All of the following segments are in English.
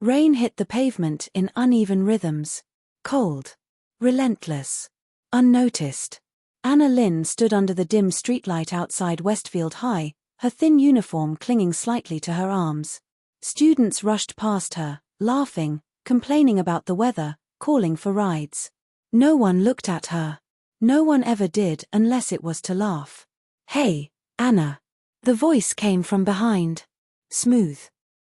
Rain hit the pavement in uneven rhythms. Cold. Relentless. Unnoticed. Anna Lynn stood under the dim streetlight outside Westfield High, her thin uniform clinging slightly to her arms. Students rushed past her, laughing, complaining about the weather, calling for rides. No one looked at her. No one ever did unless it was to laugh. "Hey, Anna." The voice came from behind. Smooth.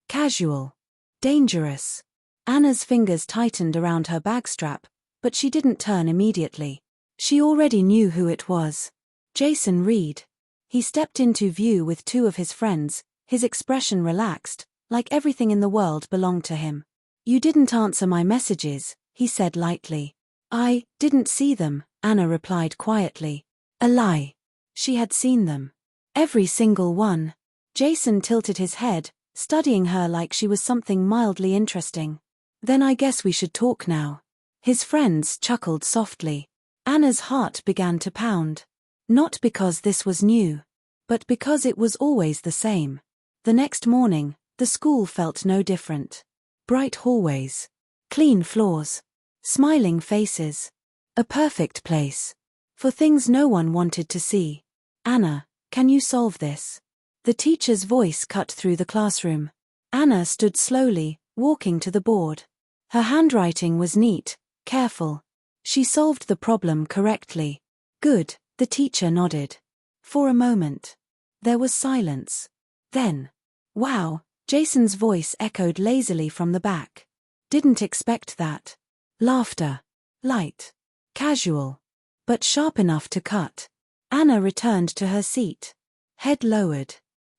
Casual. Dangerous. Anna's fingers tightened around her bag strap, but she didn't turn immediately. She already knew who it was. Jason Reed. He stepped into view with two of his friends, his expression relaxed, like everything in the world belonged to him. "You didn't answer my messages," he said lightly. "I didn't see them," Anna replied quietly. A lie. She had seen them. Every single one. Jason tilted his head, studying her like she was something mildly interesting. "Then I guess we should talk now." His friends chuckled softly. Anna's heart began to pound. Not because this was new, but because it was always the same. The next morning, the school felt no different. Bright hallways. Clean floors. Smiling faces. A perfect place. For things no one wanted to see. "Anna, can you solve this?" The teacher's voice cut through the classroom. Anna stood slowly, walking to the board. Her handwriting was neat, careful. She solved the problem correctly. "Good," the teacher nodded. For a moment. There was silence. Then, "Wow," Jason's voice echoed lazily from the back. "Didn't expect that." Laughter. Light. Casual. But sharp enough to cut. Anna returned to her seat. Head lowered.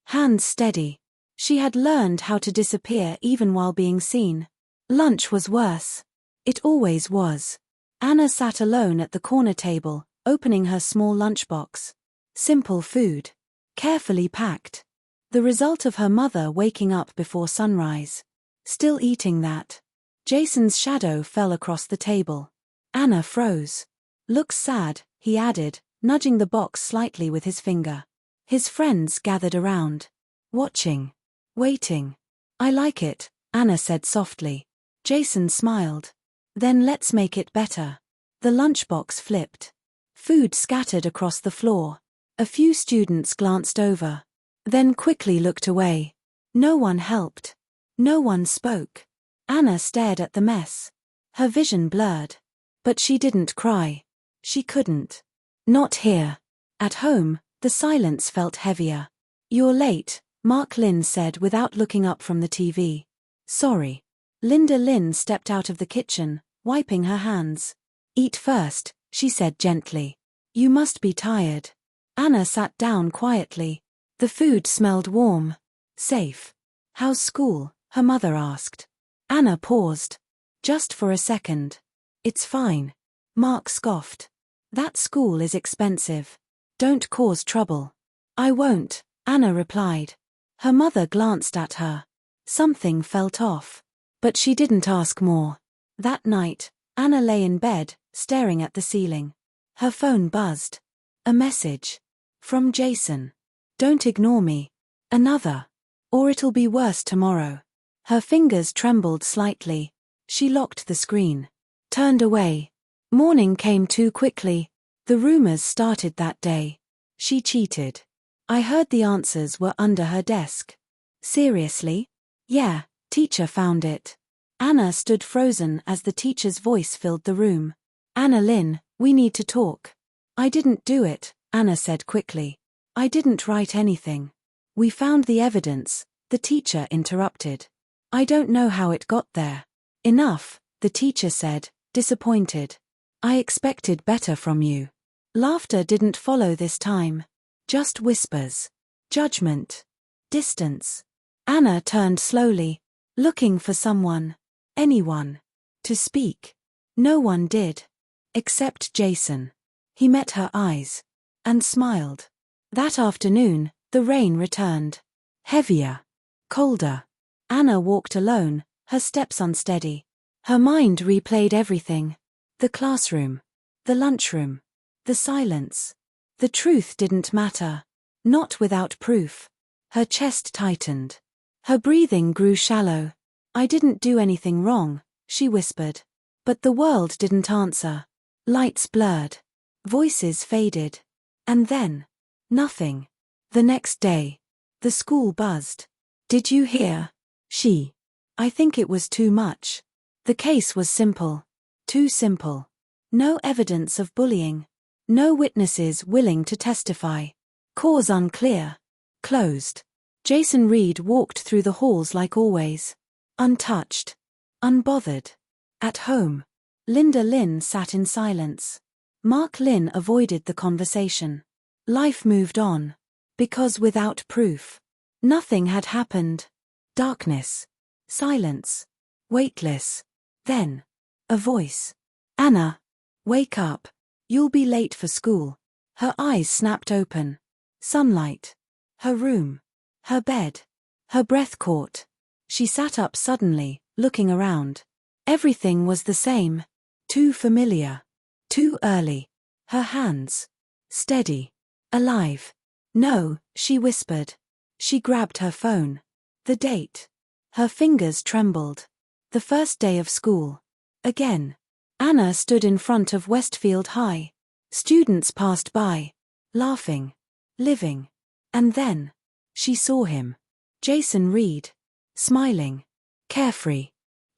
Hands steady. She had learned how to disappear even while being seen. Lunch was worse. It always was. Anna sat alone at the corner table, opening her small lunchbox. Simple food. Carefully packed. The result of her mother waking up before sunrise. Still eating that. Jason's shadow fell across the table. Anna froze. "Looks sad," he added, nudging the box slightly with his finger. His friends gathered around. Watching. Waiting. "I like it," Anna said softly. Jason smiled. "Then let's make it better." The lunchbox flipped. Food scattered across the floor. A few students glanced over. Then quickly looked away. No one helped. No one spoke. Anna stared at the mess. Her vision blurred. But she didn't cry. She couldn't. Not here. At home, the silence felt heavier. "You're late," Mark Lynn said without looking up from the TV. "Sorry." Linda Lynn stepped out of the kitchen, wiping her hands. "Eat first," she said gently. "You must be tired." Anna sat down quietly. The food smelled warm. Safe. "How's school?" her mother asked. Anna paused. Just for a second. "It's fine." Mark scoffed. "That school is expensive. Don't cause trouble." "I won't," Anna replied. Her mother glanced at her. Something felt off. But she didn't ask more. That night, Anna lay in bed, staring at the ceiling. Her phone buzzed. A message. From Jason. "Don't ignore me. Another. Or it'll be worse tomorrow." Her fingers trembled slightly. She locked the screen. Turned away. Morning came too quickly. The rumors started that day. She cheated. "I heard the answers were under her desk." "Seriously?" "Yeah, teacher found it." Anna stood frozen as the teacher's voice filled the room. "Anna Lynn, we need to talk." "I didn't do it," Anna said quickly. "I didn't write anything." "We found the evidence," the teacher interrupted. "I don't know how it got there." "Enough," the teacher said, disappointed. "I expected better from you." Laughter didn't follow this time. Just whispers. Judgment. Distance. Anna turned slowly, looking for someone. Anyone. To speak. No one did. Except Jason. He met her eyes. And smiled. That afternoon, the rain returned. Heavier. Colder. Anna walked alone, her steps unsteady. Her mind replayed everything. The classroom. The lunchroom. The silence. The truth didn't matter. Not without proof. Her chest tightened. Her breathing grew shallow. I didn't do anything wrong, she whispered. But the world didn't answer. Lights blurred. Voices faded. And then, nothing. The next day, the school buzzed. Did you hear? I think it was too much. The case was simple. Too simple. No evidence of bullying. No witnesses willing to testify. Cause unclear. Closed. Jason Reed walked through the halls like always. Untouched. Unbothered. At home. Linda Lynn sat in silence. Mark Lynn avoided the conversation. Life moved on. Because without proof, nothing had happened. Darkness. Silence. Weightless. Then, a voice. Anna. Wake up. You'll be late for school. Her eyes snapped open. Sunlight. Her room. Her bed. Her breath caught. She sat up suddenly, looking around. Everything was the same. Too familiar. Too early. Her hands. Steady. Alive. No, she whispered. She grabbed her phone. The date. Her fingers trembled. The first day of school. Again. Anna stood in front of Westfield High. Students passed by. Laughing. Living. And then, she saw him. Jason Reed. Smiling. Carefree.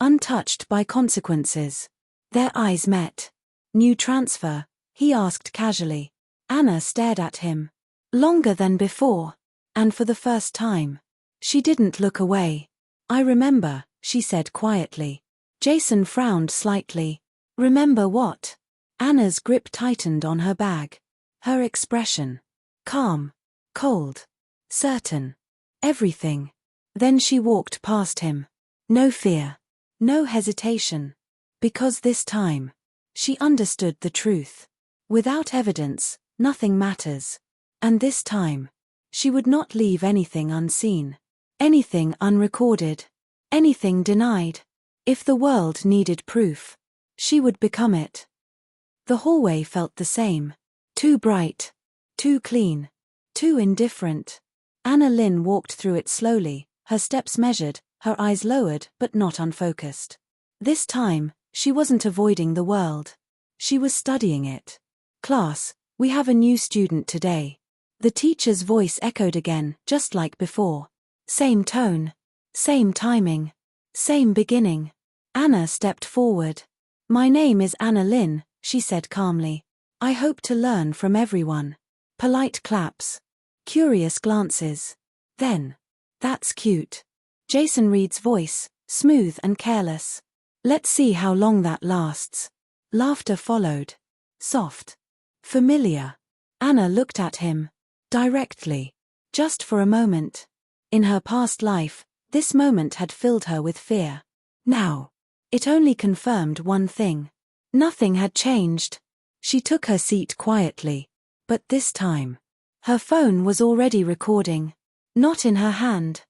Untouched by consequences. Their eyes met. New transfer, he asked casually. Anna stared at him. Longer than before. And for the first time. She didn't look away. I remember, she said quietly. Jason frowned slightly. Remember what? Anna's grip tightened on her bag. Her expression. Calm. Cold. Certain. Everything. Then she walked past him. No fear. No hesitation. Because this time, she understood the truth. Without evidence, nothing matters. And this time, she would not leave anything unseen. Anything unrecorded. Anything denied. If the world needed proof, she would become it. The hallway felt the same. Too bright. Too clean. Too indifferent. Anna Lynn walked through it slowly, her steps measured, her eyes lowered but not unfocused. This time, she wasn't avoiding the world. She was studying it. Class, we have a new student today. The teacher's voice echoed again, just like before. Same tone. Same timing. Same beginning. Anna stepped forward. My name is Anna Lynn, she said calmly. I hope to learn from everyone. Polite claps. Curious glances. Then, that's cute. Jason Reed's voice, smooth and careless. Let's see how long that lasts. Laughter followed. Soft. Familiar. Anna looked at him. Directly. Just for a moment. In her past life, this moment had filled her with fear. Now, it only confirmed one thing. Nothing had changed. She took her seat quietly. But this time, her phone was already recording. Not in her hand.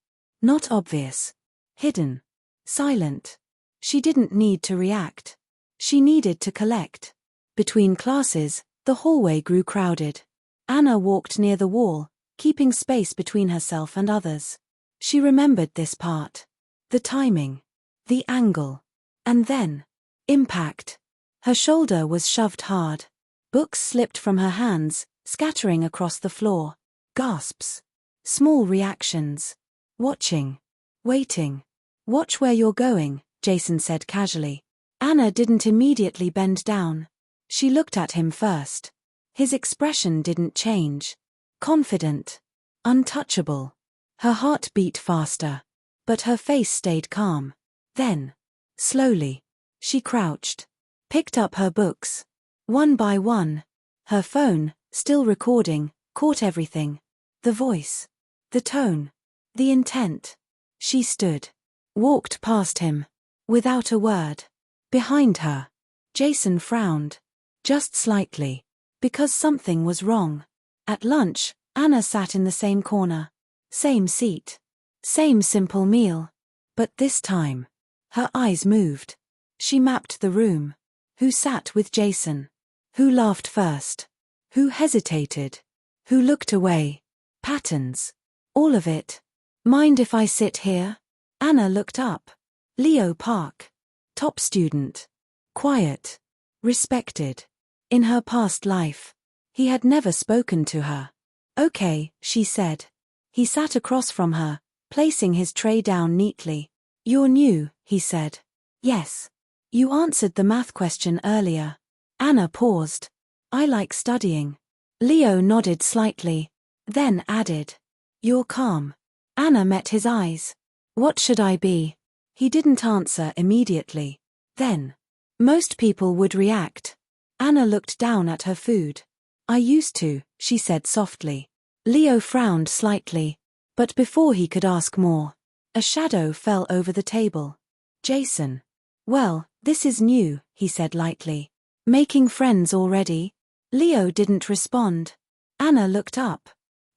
Not obvious. Hidden. Silent. She didn't need to react. She needed to collect. Between classes, the hallway grew crowded. Anna walked near the wall, keeping space between herself and others. She remembered this part. The timing. The angle. And then, impact. Her shoulder was shoved hard. Books slipped from her hands, scattering across the floor. Gasps. Small reactions. Watching. Waiting. Watch where you're going, Jason said casually. Anna didn't immediately bend down. She looked at him first. His expression didn't change. Confident. Untouchable. Her heart beat faster. But her face stayed calm. Then, slowly, she crouched. Picked up her books. One by one. Her phone, still recording, caught everything. The voice. The tone. The intent. She stood. Walked past him. Without a word. Behind her. Jason frowned. Just slightly. Because something was wrong. At lunch, Anna sat in the same corner. Same seat. Same simple meal. But this time, her eyes moved. She mapped the room. Who sat with Jason? Who laughed first? Who hesitated? Who looked away? Patterns. All of it. Mind if I sit here? Anna looked up. Leo Park. Top student. Quiet. Respected. In her past life, he had never spoken to her. Okay, she said. He sat across from her, placing his tray down neatly. You're new, he said. Yes. You answered the math question earlier. Anna paused. I like studying. Leo nodded slightly, then added. You're calm. Anna met his eyes. What should I be? He didn't answer immediately. Then. Most people would react. Anna looked down at her food. I used to, she said softly. Leo frowned slightly, but before he could ask more, a shadow fell over the table. Jason. Well, this is new, he said lightly. Making friends already? Leo didn't respond. Anna looked up.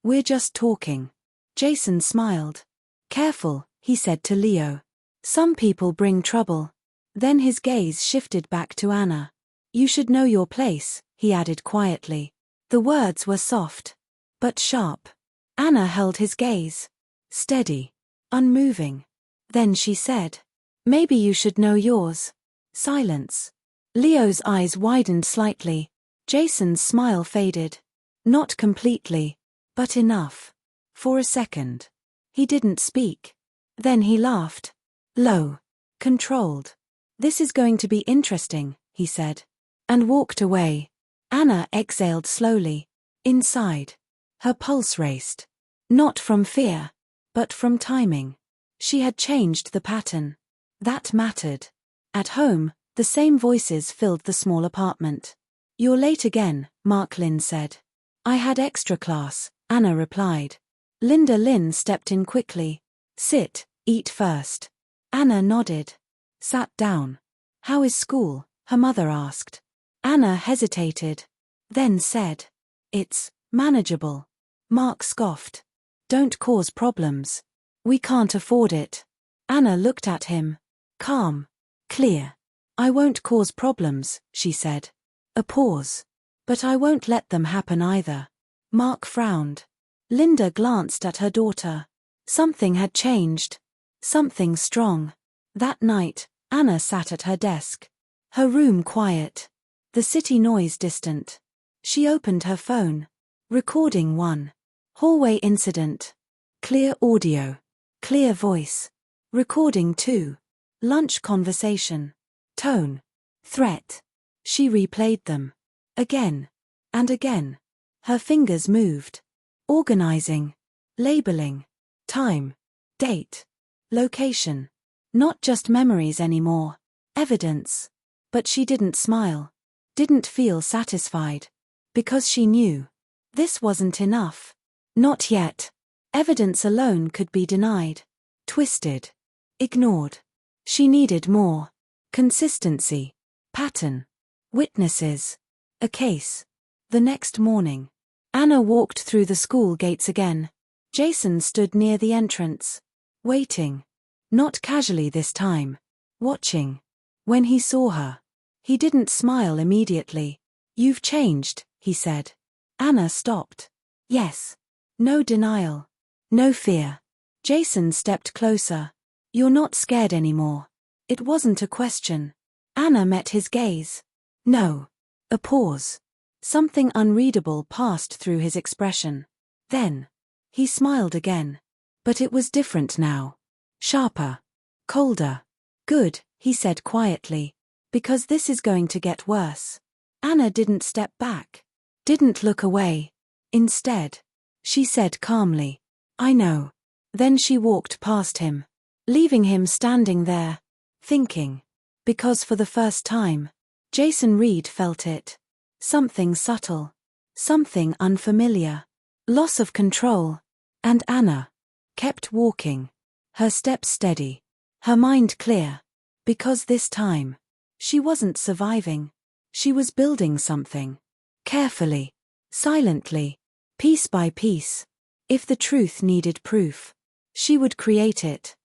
We're just talking. Jason smiled. Careful, he said to Leo. Some people bring trouble. Then his gaze shifted back to Anna. You should know your place, he added quietly. The words were soft, but sharp. Anna held his gaze. Steady. Unmoving. Then she said. Maybe you should know yours. Silence. Leo's eyes widened slightly. Jason's smile faded. Not completely, but enough. For a second. He didn't speak. Then he laughed. Low. Controlled. This is going to be interesting, he said. And walked away. Anna exhaled slowly. Inside. Her pulse raced. Not from fear, but from timing. She had changed the pattern. That mattered. At home, the same voices filled the small apartment. You're late again, Mark Lynn said. I had extra class, Anna replied. Linda Lynn stepped in quickly. Sit, eat first. Anna nodded. Sat down. How is school? Her mother asked. Anna hesitated. Then said. It's manageable. Mark scoffed. Don't cause problems. We can't afford it. Anna looked at him. Calm. Clear. I won't cause problems, she said. A pause. But I won't let them happen either. Mark frowned. Linda glanced at her daughter. Something had changed. Something strong. That night, Anna sat at her desk. Her room quiet. The city noise distant. She opened her phone. Recording 1. Hallway incident. Clear audio. Clear voice. Recording 2. Lunch conversation. Tone. Threat. She replayed them. Again. And again. Her fingers moved. Organizing. Labeling. Time. Date. Location. Not just memories anymore. Evidence. But she didn't smile. Didn't feel satisfied. Because she knew. This wasn't enough. Not yet. Evidence alone could be denied. Twisted. Ignored. She needed more. Consistency. Pattern. Witnesses. A case. The next morning. Anna walked through the school gates again. Jason stood near the entrance. Waiting. Not casually this time. Watching. When he saw her. He didn't smile immediately. You've changed, he said. Anna stopped. Yes. No denial. No fear. Jason stepped closer. You're not scared anymore. It wasn't a question. Anna met his gaze. No. A pause. Something unreadable passed through his expression. Then. He smiled again. But it was different now. Sharper. Colder. Good, he said quietly. Because this is going to get worse. Anna didn't step back. Didn't look away. Instead. She said calmly. I know. Then she walked past him. Leaving him standing there. Thinking. Because for the first time. Jason Reed felt it. Something subtle. Something unfamiliar. Loss of control. And Anna. Kept walking. Her steps steady. Her mind clear. Because this time. She wasn't surviving. She was building something. Carefully. Silently. Piece by piece. If the truth needed proof. She would create it.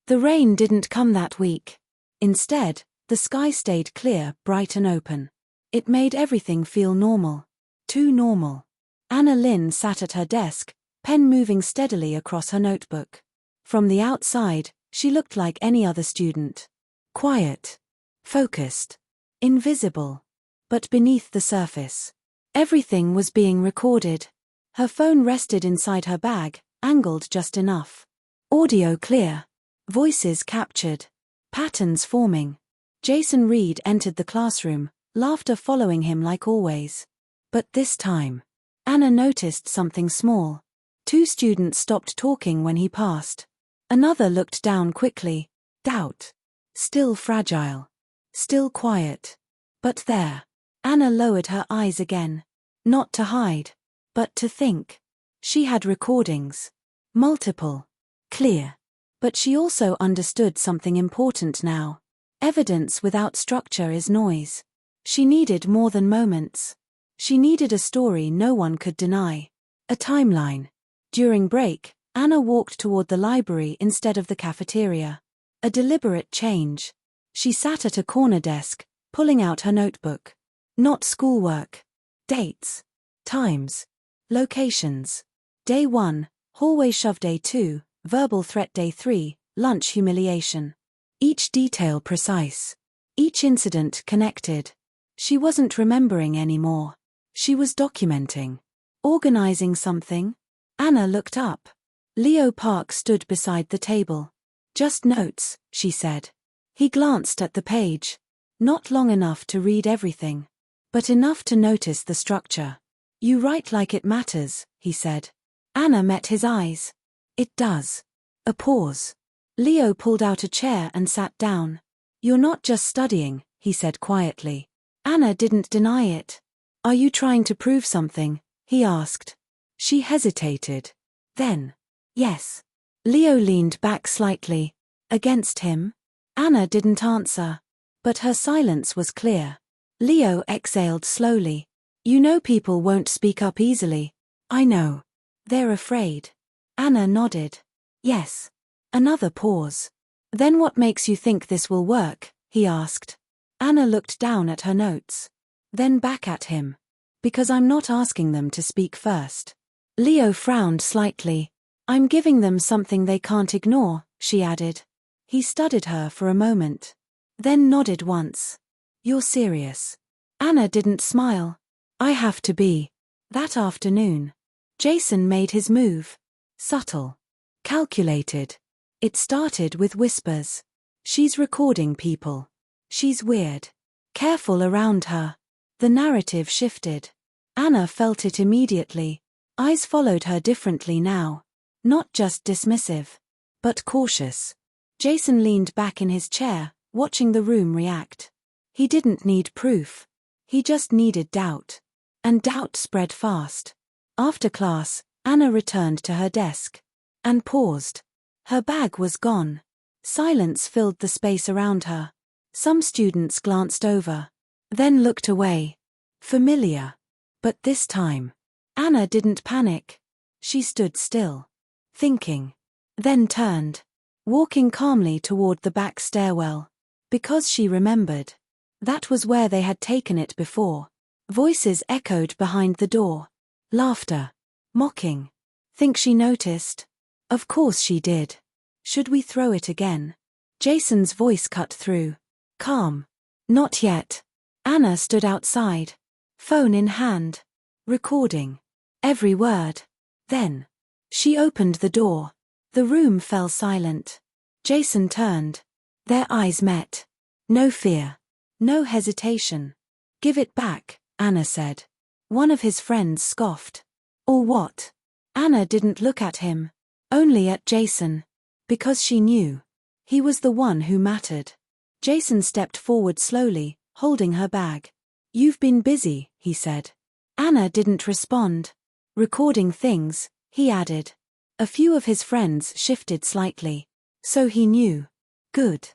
The rain didn't come that week. Instead, the sky stayed clear, bright and open. It made everything feel normal. Too normal. Anna Lynn sat at her desk, pen moving steadily across her notebook. From the outside, She looked like any other student. Quiet. Focused. Invisible. But beneath the surface, everything was being recorded. Her phone rested inside her bag, angled just enough. Audio clear. Voices captured. Patterns forming. Jason Reed entered the classroom, laughter following him like always. But this time, Anna noticed something small. 2 students stopped talking when he passed. Another looked down quickly. Doubt. Still fragile. Still quiet. But there. Anna lowered her eyes again. Not to hide, but to think. She had recordings. Multiple. Clear. But she also understood something important now. Evidence without structure is noise. She needed more than moments. She needed a story no one could deny. A timeline. During break, Anna walked toward the library instead of the cafeteria. A deliberate change. She sat at a corner desk, pulling out her notebook. Not schoolwork. Dates. Times. Locations. Day 1, hallway shove. Day 2, verbal threat. Day 3, lunch humiliation. Each detail precise. Each incident connected. She wasn't remembering anymore. She was documenting. Organizing something. Anna looked up. Leo Park stood beside the table. Just notes, she said. He glanced at the page. Not long enough to read everything, but enough to notice the structure. You write like it matters, he said. Anna met his eyes. It does. A pause. Leo pulled out a chair and sat down. You're not just studying, he said quietly. Anna didn't deny it. Are you trying to prove something? He asked. She hesitated. Then, yes. Leo leaned back slightly. Against him? Anna didn't answer. But her silence was clear. Leo exhaled slowly. You know people won't speak up easily. I know. They're afraid. Anna nodded. Yes. Another pause. Then what makes you think this will work? He asked. Anna looked down at her notes. Then back at him. Because I'm not asking them to speak first. Leo frowned slightly. I'm giving them something they can't ignore, she added. He studied her for a moment. Then nodded once. You're serious. Anna didn't smile. I have to be. That afternoon, Jason made his move. Subtle. Calculated. It started with whispers. She's recording people. She's weird. Careful around her. The narrative shifted. Anna felt it immediately. Eyes followed her differently now. Not just dismissive, but cautious. Jason leaned back in his chair, watching the room react. He didn't need proof. He just needed doubt. And doubt spread fast. After class, Anna returned to her desk. And paused. Her bag was gone. Silence filled the space around her. Some students glanced over. Then looked away. Familiar. But this time, Anna didn't panic. She stood still. Thinking. Then turned. Walking calmly toward the back stairwell. Because she remembered. That was where they had taken it before. Voices echoed behind the door. Laughter. Mocking. Think she noticed? Of course she did. Should we throw it again? Jason's voice cut through. Calm. Not yet. Anna stood outside. Phone in hand. Recording. Every word. Then. She opened the door. The room fell silent. Jason turned. Their eyes met. No fear. No hesitation. Give it back, Anna said. One of his friends scoffed. Or what? Anna didn't look at him. Only at Jason. Because she knew. He was the one who mattered. Jason stepped forward slowly, holding her bag. You've been busy, he said. Anna didn't respond. Recording things, he added. A few of his friends shifted slightly. So he knew. Good.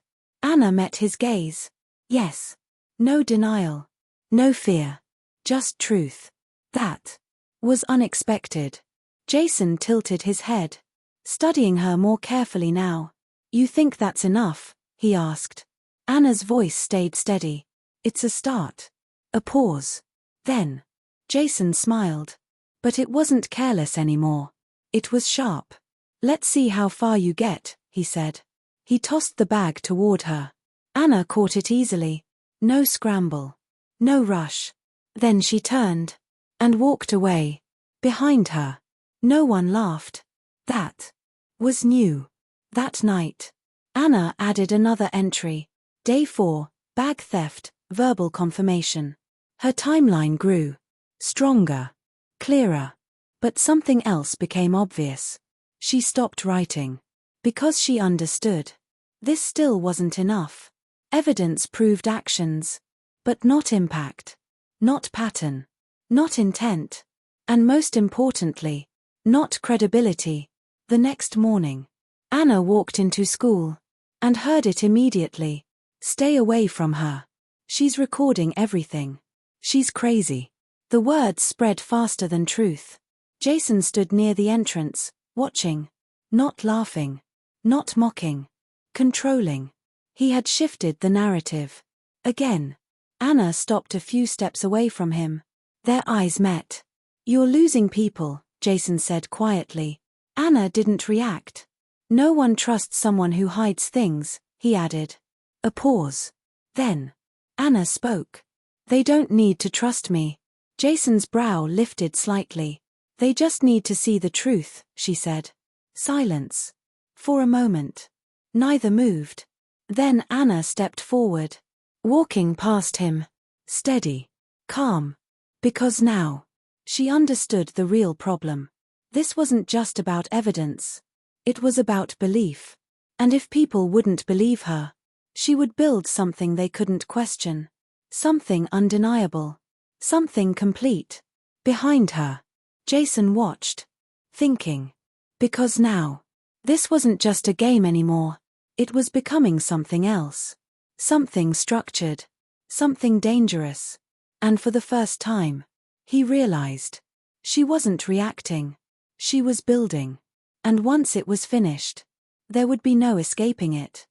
Anna met his gaze. Yes. No denial. No fear. Just truth. That was unexpected. Jason tilted his head. Studying her more carefully now. You think that's enough? He asked. Anna's voice stayed steady. It's a start. A pause. Then. Jason smiled. But it wasn't careless anymore. It was sharp. Let's see how far you get, he said. He tossed the bag toward her. Anna caught it easily. No scramble. No rush. Then she turned and walked away. Behind her, no one laughed. That was new. That night, Anna added another entry. Day 4, bag theft, verbal confirmation. Her timeline grew. Stronger. Clearer. But something else became obvious. She stopped writing. Because she understood. This still wasn't enough. Evidence proved actions. But not impact. Not pattern. Not intent. And most importantly, not credibility. The next morning, Anna walked into school and heard it immediately. Stay away from her. She's recording everything. She's crazy. The words spread faster than truth. Jason stood near the entrance, watching. Not laughing. Not mocking. Controlling. He had shifted the narrative. Again. Anna stopped a few steps away from him. Their eyes met. You're losing people, Jason said quietly. Anna didn't react. No one trusts someone who hides things, he added. A pause. Then, Anna spoke. They don't need to trust me. Jason's brow lifted slightly. They just need to see the truth, she said. Silence. For a moment. Neither moved. Then Anna stepped forward. Walking past him. Steady. Calm. Because now, she understood the real problem. This wasn't just about evidence. It was about belief. And if people wouldn't believe her, she would build something they couldn't question. Something undeniable. Something complete. Behind her, Jason watched. Thinking. Because now, this wasn't just a game anymore. It was becoming something else. Something structured. Something dangerous. And for the first time, he realized. She wasn't reacting. She was building. And once it was finished, there would be no escaping it.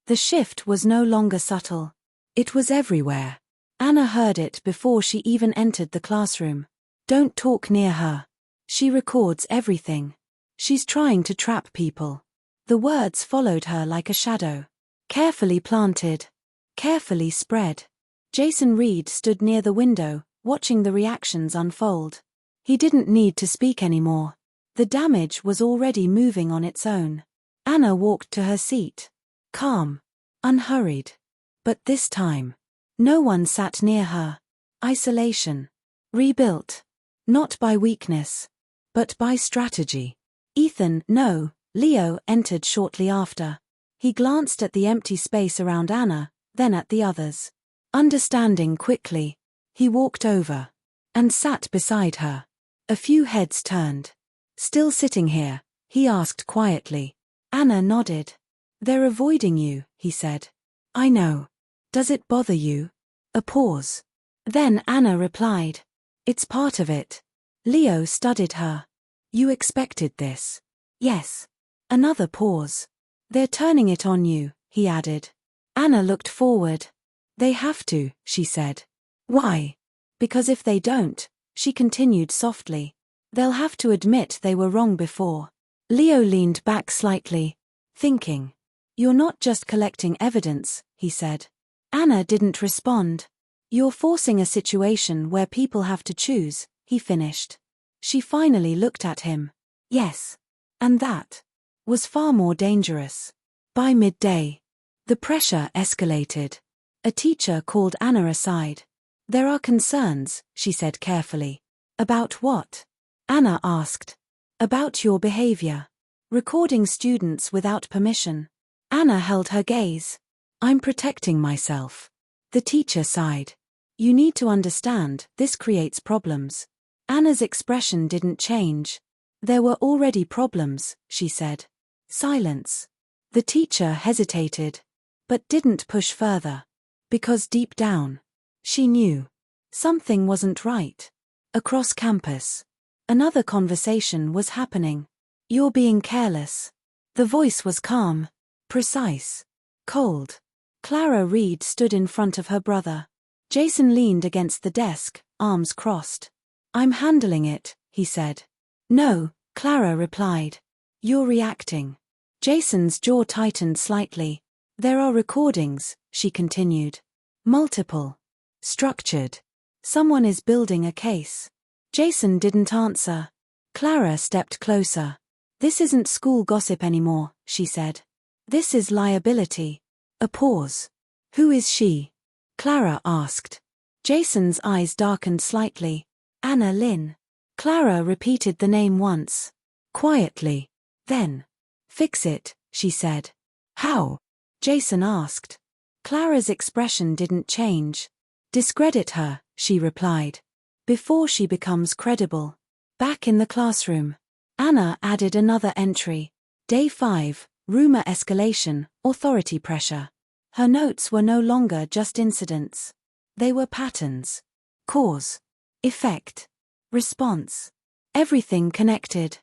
The shift was no longer subtle. It was everywhere. Anna heard it before she even entered the classroom. Don't talk near her. She records everything. She's trying to trap people. The words followed her like a shadow. Carefully planted. Carefully spread. Jason Reed stood near the window, watching the reactions unfold. He didn't need to speak anymore. The damage was already moving on its own. Anna walked to her seat. Calm. Unhurried. But this time, no one sat near her. Isolation. Rebuilt. Not by weakness, but by strategy. Ethan, no, Leo entered shortly after. He glanced at the empty space around Anna, then at the others. Understanding quickly, he walked over and sat beside her. A few heads turned. Still sitting here, he asked quietly. Anna nodded. They're avoiding you, he said. I know. Does it bother you? A pause. Then Anna replied. It's part of it. Leo studied her. You expected this. Yes. Another pause. They're turning it on you, he added. Anna looked forward. They have to, she said. Why? Because if they don't, she continued softly, they'll have to admit they were wrong before. Leo leaned back slightly, thinking. You're not just collecting evidence, he said. Anna didn't respond. You're forcing a situation where people have to choose, he finished. She finally looked at him. Yes. And that was far more dangerous. By midday, the pressure escalated. A teacher called Anna aside. There are concerns, she said carefully. About what? Anna asked. About your behavior. Recording students without permission. Anna held her gaze. I'm protecting myself. The teacher sighed. You need to understand, this creates problems. Anna's expression didn't change. There were already problems, she said. Silence. The teacher hesitated, but didn't push further. Because deep down, she knew. Something wasn't right. Across campus, another conversation was happening. You're being careless. The voice was calm, precise, cold. Clara Reed stood in front of her brother. Jason leaned against the desk, arms crossed. I'm handling it, he said. No, Clara replied. You're reacting. Jason's jaw tightened slightly. There are recordings, she continued. Multiple. Structured. Someone is building a case. Jason didn't answer. Clara stepped closer. This isn't school gossip anymore, she said. This is liability. A pause. Who is she? Clara asked. Jason's eyes darkened slightly. Anna Lynn. Clara repeated the name once. Quietly. Then. Fix it, she said. How? Jason asked. Clara's expression didn't change. Discredit her, she replied. Before she becomes credible. Back in the classroom. Anna added another entry. Day 5, rumor escalation, authority pressure. Her notes were no longer just incidents. They were patterns. Cause. Effect. Response. Everything connected.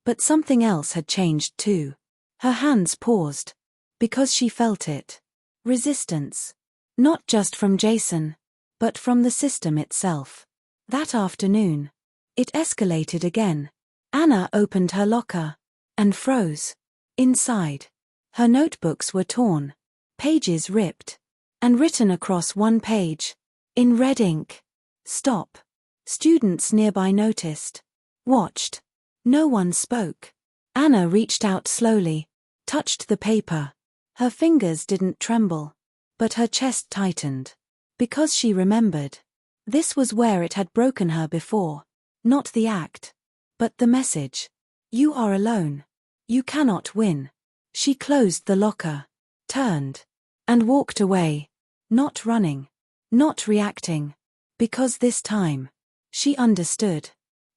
But something else had changed too. Her hands paused. Because she felt it. Resistance. Not just from Jason. But from the system itself. That afternoon. It escalated again. Anna opened her locker. And froze. Inside. Her notebooks were torn. Pages ripped. And written across one page. In red ink. Stop. Students nearby noticed. Watched. No one spoke. Anna reached out slowly. Touched the paper. Her fingers didn't tremble. But her chest tightened. Because she remembered. This was where it had broken her before. Not the act. But the message. You are alone. You cannot win. She closed the locker. Turned. And walked away. Not running. Not reacting. Because this time. She understood.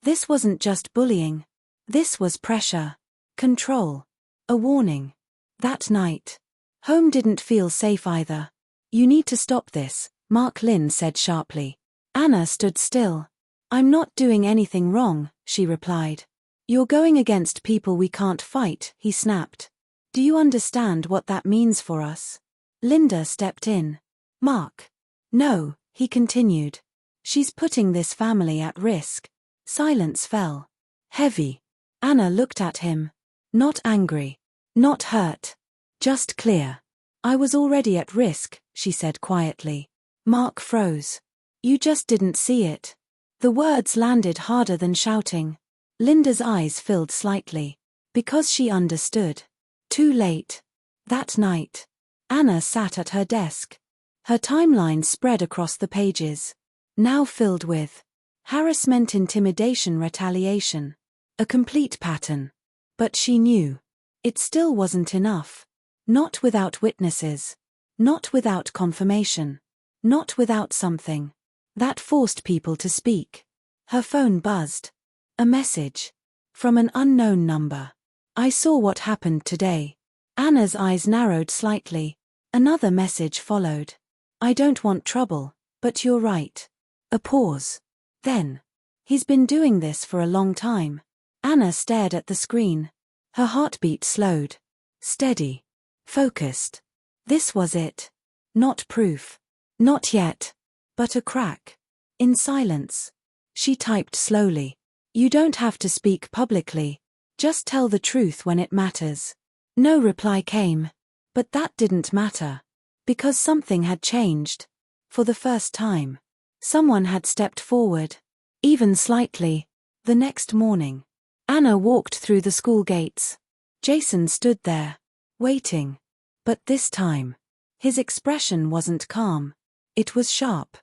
This wasn't just bullying. This was pressure. Control. A warning. That night. Home didn't feel safe either. You need to stop this, Mark Lynn said sharply. Anna stood still. I'm not doing anything wrong, she replied. You're going against people we can't fight, he snapped. Do you understand what that means for us? Linda stepped in. Mark. No, he continued. She's putting this family at risk. Silence fell. Heavy. Anna looked at him. Not angry. Not hurt. Just clear. I was already at risk, she said quietly. Mark froze. You just didn't see it. The words landed harder than shouting. Linda's eyes filled slightly. Because she understood. Too late. That night. Anna sat at her desk. Her timeline spread across the pages. Now filled with harassment, intimidation, retaliation. A complete pattern. But she knew. It still wasn't enough. Not without witnesses. Not without confirmation. Not without something. That forced people to speak. Her phone buzzed. A message. From an unknown number. I saw what happened today. Anna's eyes narrowed slightly. Another message followed. I don't want trouble, but you're right. A pause. Then. He's been doing this for a long time. Anna stared at the screen. Her heartbeat slowed. Steady. Focused. This was it. Not proof. Not yet. But a crack. In silence. She typed slowly. You don't have to speak publicly. Just tell the truth when it matters. No reply came. But that didn't matter. Because something had changed. For the first time. Someone had stepped forward. Even slightly. The next morning. Anna walked through the school gates. Jason stood there. Waiting. But this time. His expression wasn't calm. It was sharp.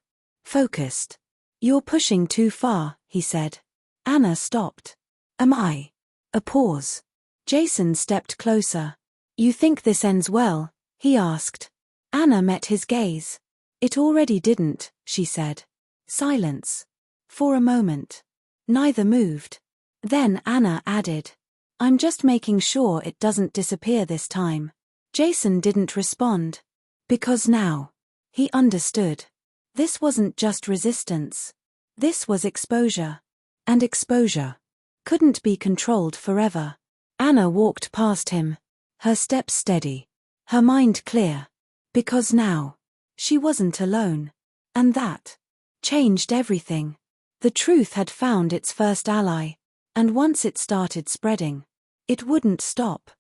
Focused. You're pushing too far, he said. Anna stopped. Am I? A pause. Jason stepped closer. You think this ends well? He asked. Anna met his gaze. It already didn't, she said. Silence. For a moment. Neither moved. Then Anna added. I'm just making sure it doesn't disappear this time. Jason didn't respond. Because now. He understood. This wasn't just resistance. This was exposure. And exposure couldn't be controlled forever. Anna walked past him. Her steps steady. Her mind clear. Because now. She wasn't alone. And that changed everything. The truth had found its first ally. And once it started spreading, it wouldn't stop.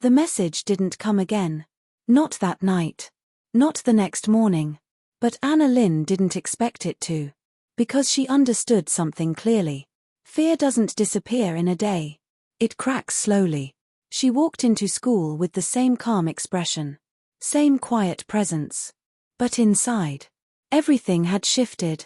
The message didn't come again. Not that night. Not the next morning. But Anna Lynn didn't expect it to. Because she understood something clearly. Fear doesn't disappear in a day. It cracks slowly. She walked into school with the same calm expression. Same quiet presence. But inside, everything had shifted.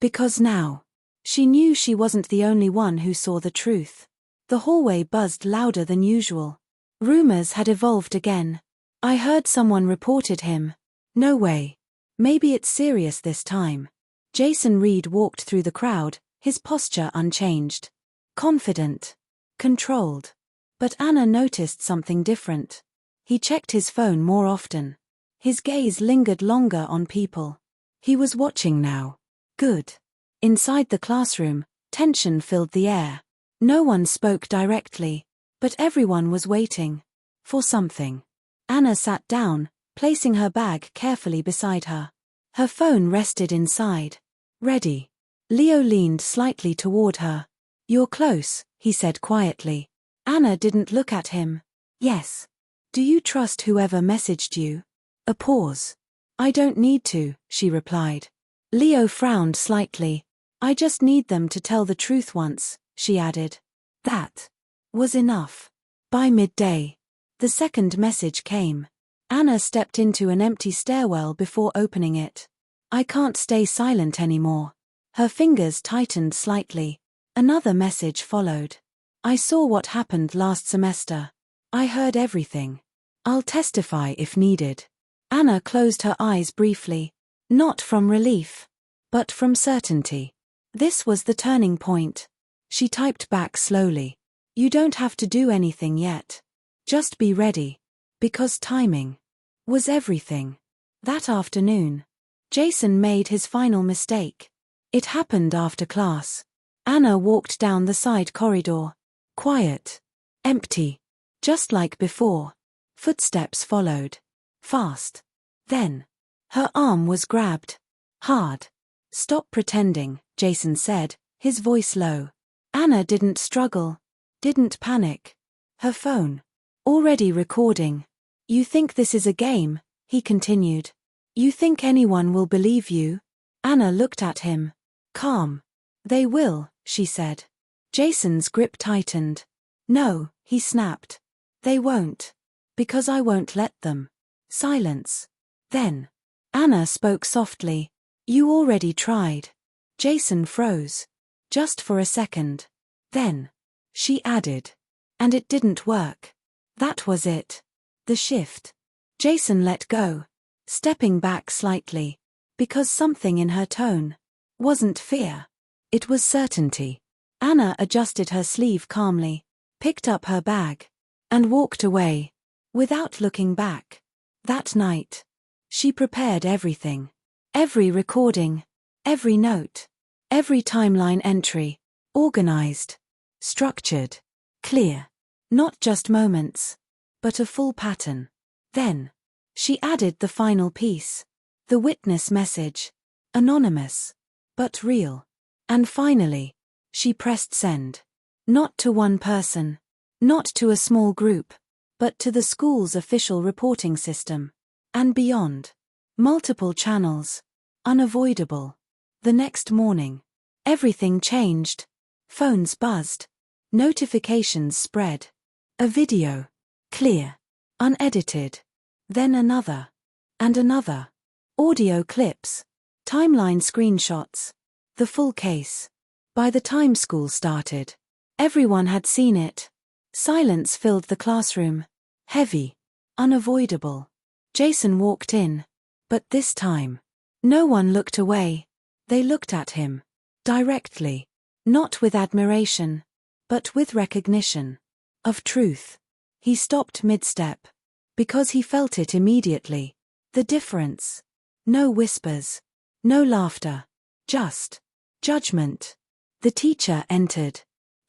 Because now, she knew she wasn't the only one who saw the truth. The hallway buzzed louder than usual. Rumors had evolved again. I heard someone reported him. No way. Maybe it's serious this time. Jason Reed walked through the crowd, his posture unchanged. Confident. Controlled. But Anna noticed something different. He checked his phone more often. His gaze lingered longer on people. He was watching now. Good. Inside the classroom, tension filled the air. No one spoke directly, but everyone was waiting. For something. Anna sat down, placing her bag carefully beside her. Her phone rested inside. Ready. Leo leaned slightly toward her. You're close, he said quietly. Anna didn't look at him. Yes. Do you trust whoever messaged you? A pause. I don't need to, she replied. Leo frowned slightly. I just need them to tell the truth once, she added. That was enough. By midday, the second message came. Anna stepped into an empty stairwell before opening it. I can't stay silent anymore. Her fingers tightened slightly. Another message followed. I saw what happened last semester. I heard everything. I'll testify if needed. Anna closed her eyes briefly. Not from relief, but from certainty. This was the turning point. She typed back slowly. You don't have to do anything yet. Just be ready. Because timing was everything. That afternoon, Jason made his final mistake. It happened after class. Anna walked down the side corridor. Quiet. Empty. Just like before. Footsteps followed. Fast. Then, her arm was grabbed. Hard. Stop pretending, Jason said, his voice low. Anna didn't struggle. Didn't panic. Her phone. Already recording. You think this is a game, he continued. You think anyone will believe you? Anna looked at him. Calm. They will, she said. Jason's grip tightened. No, he snapped. They won't. Because I won't let them. Silence. Then, Anna spoke softly. You already tried. Jason froze. Just for a second. Then, she added. And it didn't work. That was it. The shift. Jason let go, stepping back slightly. Because something in her tone wasn't fear. It was certainty. Anna adjusted her sleeve calmly, picked up her bag, and walked away. Without looking back. That night, she prepared everything. Every recording. Every note. Every timeline entry. Organized. Structured. Clear. Not just moments. But a full pattern. Then, she added the final piece. The witness message. Anonymous. But real. And finally, she pressed send. Not to one person. Not to a small group. But to the school's official reporting system. And beyond. Multiple channels. Unavoidable. The next morning. Everything changed. Phones buzzed. Notifications spread. A video. Clear. Unedited. Then another. And another. Audio clips. Timeline screenshots. The full case. By the time school started, everyone had seen it. Silence filled the classroom. Heavy. Unavoidable. Jason walked in. But this time, no one looked away. They looked at him. Directly. Not with admiration. But with recognition. Of truth. He stopped mid-step. Because he felt it immediately. The difference. No whispers. No laughter. Just judgment. The teacher entered.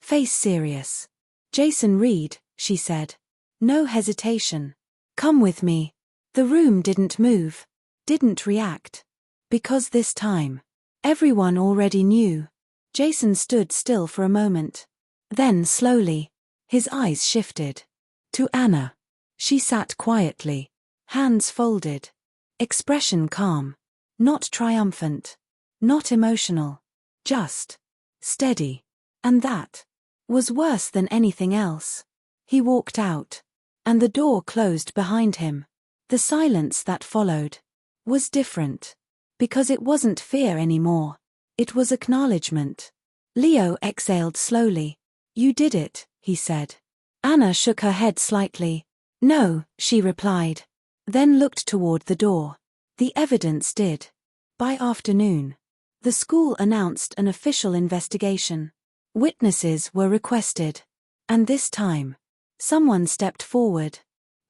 Face serious. Jason Reed, she said. No hesitation. Come with me. The room didn't move. Didn't react. Because this time, everyone already knew. Jason stood still for a moment. Then slowly, his eyes shifted. To Anna. She sat quietly, hands folded, expression calm, not triumphant, not emotional, just steady. And that was worse than anything else. He walked out, and the door closed behind him. The silence that followed was different, because it wasn't fear anymore. It was acknowledgement. Leo exhaled slowly. "You did it," he said. Anna shook her head slightly. "No," she replied, then looked toward the door. "The evidence did." By afternoon, the school announced an official investigation. Witnesses were requested. And this time, someone stepped forward.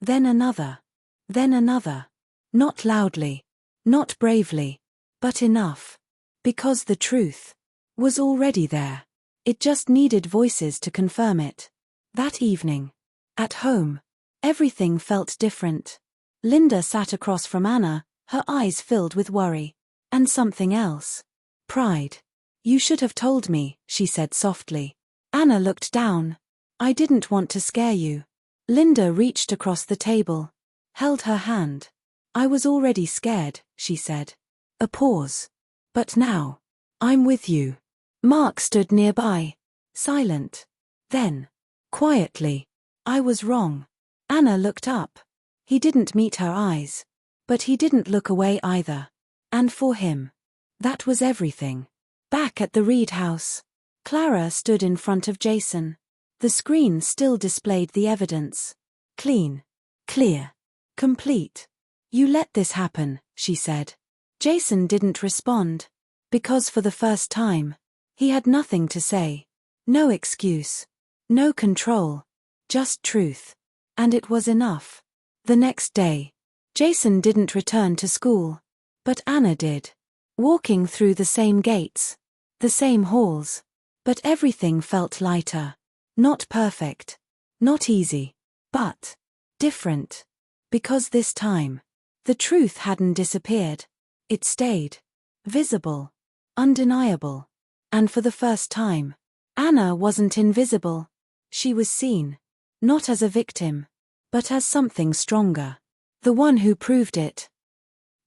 Then another. Then another. Not loudly. Not bravely. But enough. Because the truth was already there. It just needed voices to confirm it. That evening, at home, everything felt different. Linda sat across from Anna, her eyes filled with worry. And something else. Pride. "You should have told me," she said softly. Anna looked down. "I didn't want to scare you." Linda reached across the table, held her hand. "I was already scared," she said. A pause. "But now, I'm with you." Mark stood nearby, silent. Then, quietly, "I was wrong." Anna looked up. He didn't meet her eyes. But he didn't look away either. And for him, that was everything. Back at the Reed house, Clara stood in front of Jason. The screen still displayed the evidence. Clean. Clear. Complete. "You let this happen," she said. Jason didn't respond. Because for the first time, he had nothing to say. No excuse. No control. Just truth. And it was enough. The next day, Jason didn't return to school. But Anna did. Walking through the same gates. The same halls. But everything felt lighter. Not perfect. Not easy. But different. Because this time, the truth hadn't disappeared. It stayed. Visible. Undeniable. And for the first time, Anna wasn't invisible. She was seen. Not as a victim. But as something stronger. The one who proved it.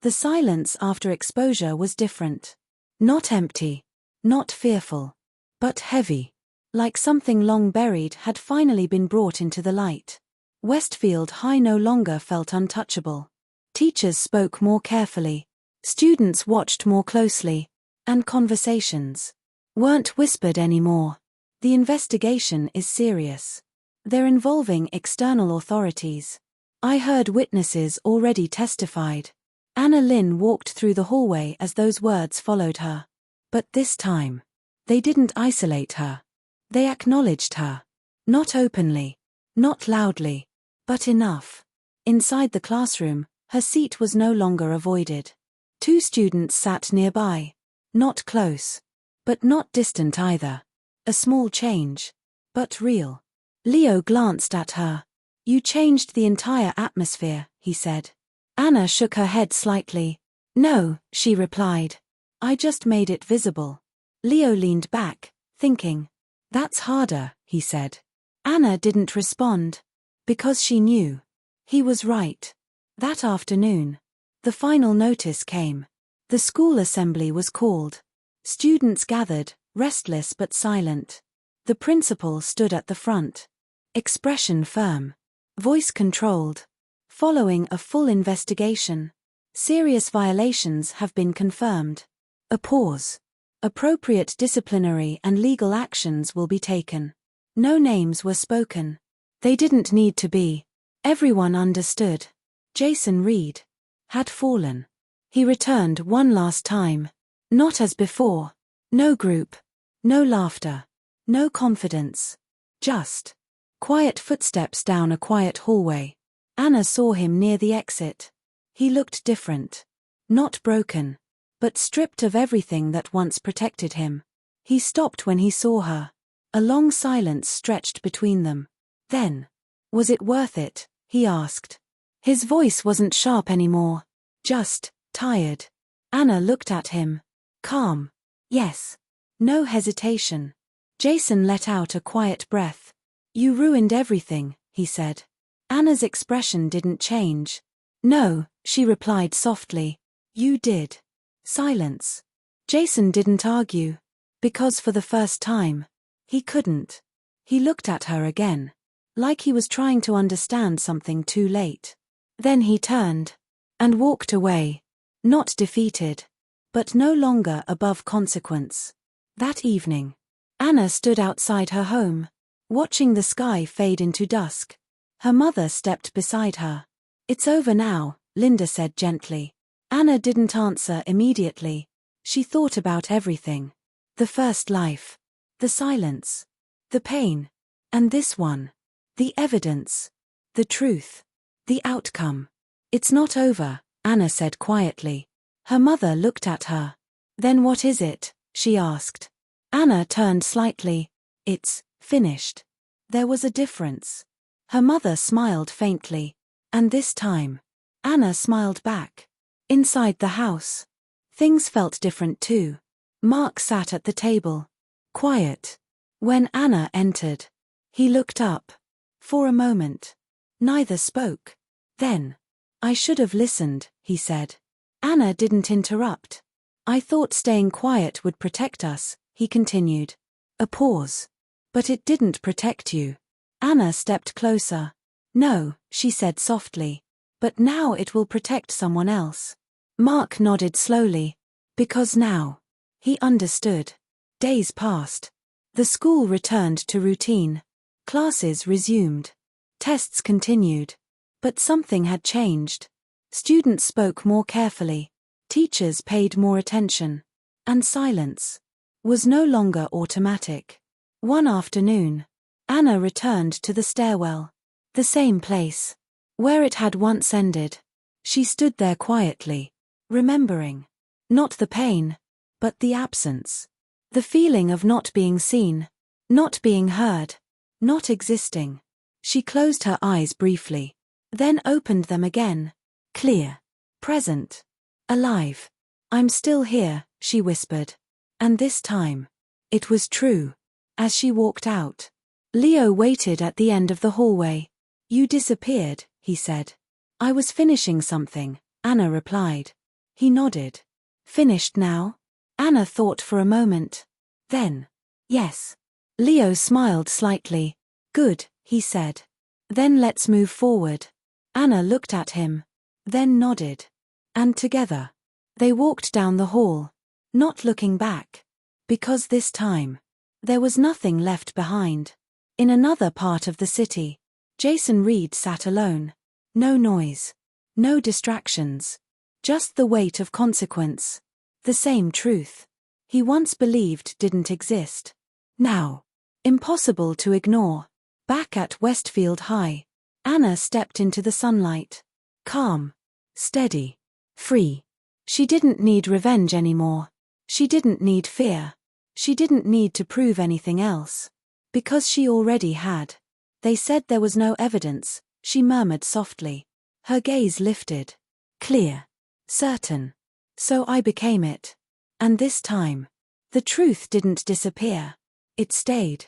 The silence after exposure was different. Not empty. Not fearful. But heavy. Like something long buried had finally been brought into the light. Westfield High no longer felt untouchable. Teachers spoke more carefully. Students watched more closely. And conversations weren't whispered anymore. The investigation is serious. They're involving external authorities. I heard witnesses already testified. Anna Lynn walked through the hallway as those words followed her. But this time, they didn't isolate her. They acknowledged her. Not openly. Not loudly. But enough. Inside the classroom, her seat was no longer avoided. 2 students sat nearby. Not close. But not distant either. A small change. But real. Leo glanced at her. "You changed the entire atmosphere," he said. Anna shook her head slightly. "No," she replied. "I just made it visible." Leo leaned back, thinking. "That's harder," he said. Anna didn't respond. Because she knew. He was right. That afternoon, the final notice came. The school assembly was called. Students gathered, restless but silent. The principal stood at the front. Expression firm. Voice controlled. Following a full investigation. Serious violations have been confirmed. A pause. Appropriate disciplinary and legal actions will be taken. No names were spoken. They didn't need to be. Everyone understood. Jason Reed had fallen. He returned one last time. Not as before. No group. No laughter. No confidence. Just quiet footsteps down a quiet hallway. Anna saw him near the exit. He looked different. Not broken. But stripped of everything that once protected him. He stopped when he saw her. A long silence stretched between them. Then, "Was it worth it?" he asked. His voice wasn't sharp anymore. Just tired. Anna looked at him. Calm. Yes. No hesitation. Jason let out a quiet breath. "You ruined everything," he said. Anna's expression didn't change. No, she replied softly. You did. Silence. Jason didn't argue. Because for the first time, he couldn't. He looked at her again. Like he was trying to understand something too late. Then he turned. And walked away. Not defeated. But no longer above consequence. That evening, Anna stood outside her home, watching the sky fade into dusk. Her mother stepped beside her. It's over now, Linda said gently. Anna didn't answer immediately. She thought about everything. The first life. The silence. The pain. And this one. The evidence. The truth. The outcome. It's not over, Anna said quietly. Her mother looked at her. Then what is it? She asked. Anna turned slightly. It's finished. There was a difference. Her mother smiled faintly. And this time, Anna smiled back. Inside the house, things felt different too. Mark sat at the table. Quiet. When Anna entered, he looked up. For a moment. Neither spoke. Then, I should have listened, he said. Anna didn't interrupt. I thought staying quiet would protect us, he continued. A pause. But it didn't protect you. Anna stepped closer. No, she said softly. But now it will protect someone else. Mark nodded slowly. Because now. He understood. Days passed. The school returned to routine. Classes resumed. Tests continued. But something had changed. Students spoke more carefully. Teachers paid more attention. And silence was no longer automatic. One afternoon, Anna returned to the stairwell. The same place. Where it had once ended. She stood there quietly, remembering. Not the pain, but the absence. The feeling of not being seen. Not being heard. Not existing. She closed her eyes briefly. Then opened them again. Clear. Present. Alive. I'm still here, she whispered. And this time. It was true. As she walked out. Leo waited at the end of the hallway. You disappeared, he said. I was finishing something, Anna replied. He nodded. Finished now? Anna thought for a moment. Then. Yes. Leo smiled slightly. Good, he said. Then let's move forward. Anna looked at him. Then nodded. And together. They walked down the hall. Not looking back. Because this time. There was nothing left behind. In another part of the city. Jason Reed sat alone. No noise. No distractions. Just the weight of consequence. The same truth. He once believed didn't exist. Now. Impossible to ignore. Back at Westfield High. Anna stepped into the sunlight. Calm. Steady. Free. She didn't need revenge anymore. She didn't need fear. She didn't need to prove anything else. Because she already had. They said there was no evidence, she murmured softly. Her gaze lifted. Clear. Certain. So I became it. And this time. The truth didn't disappear. It stayed.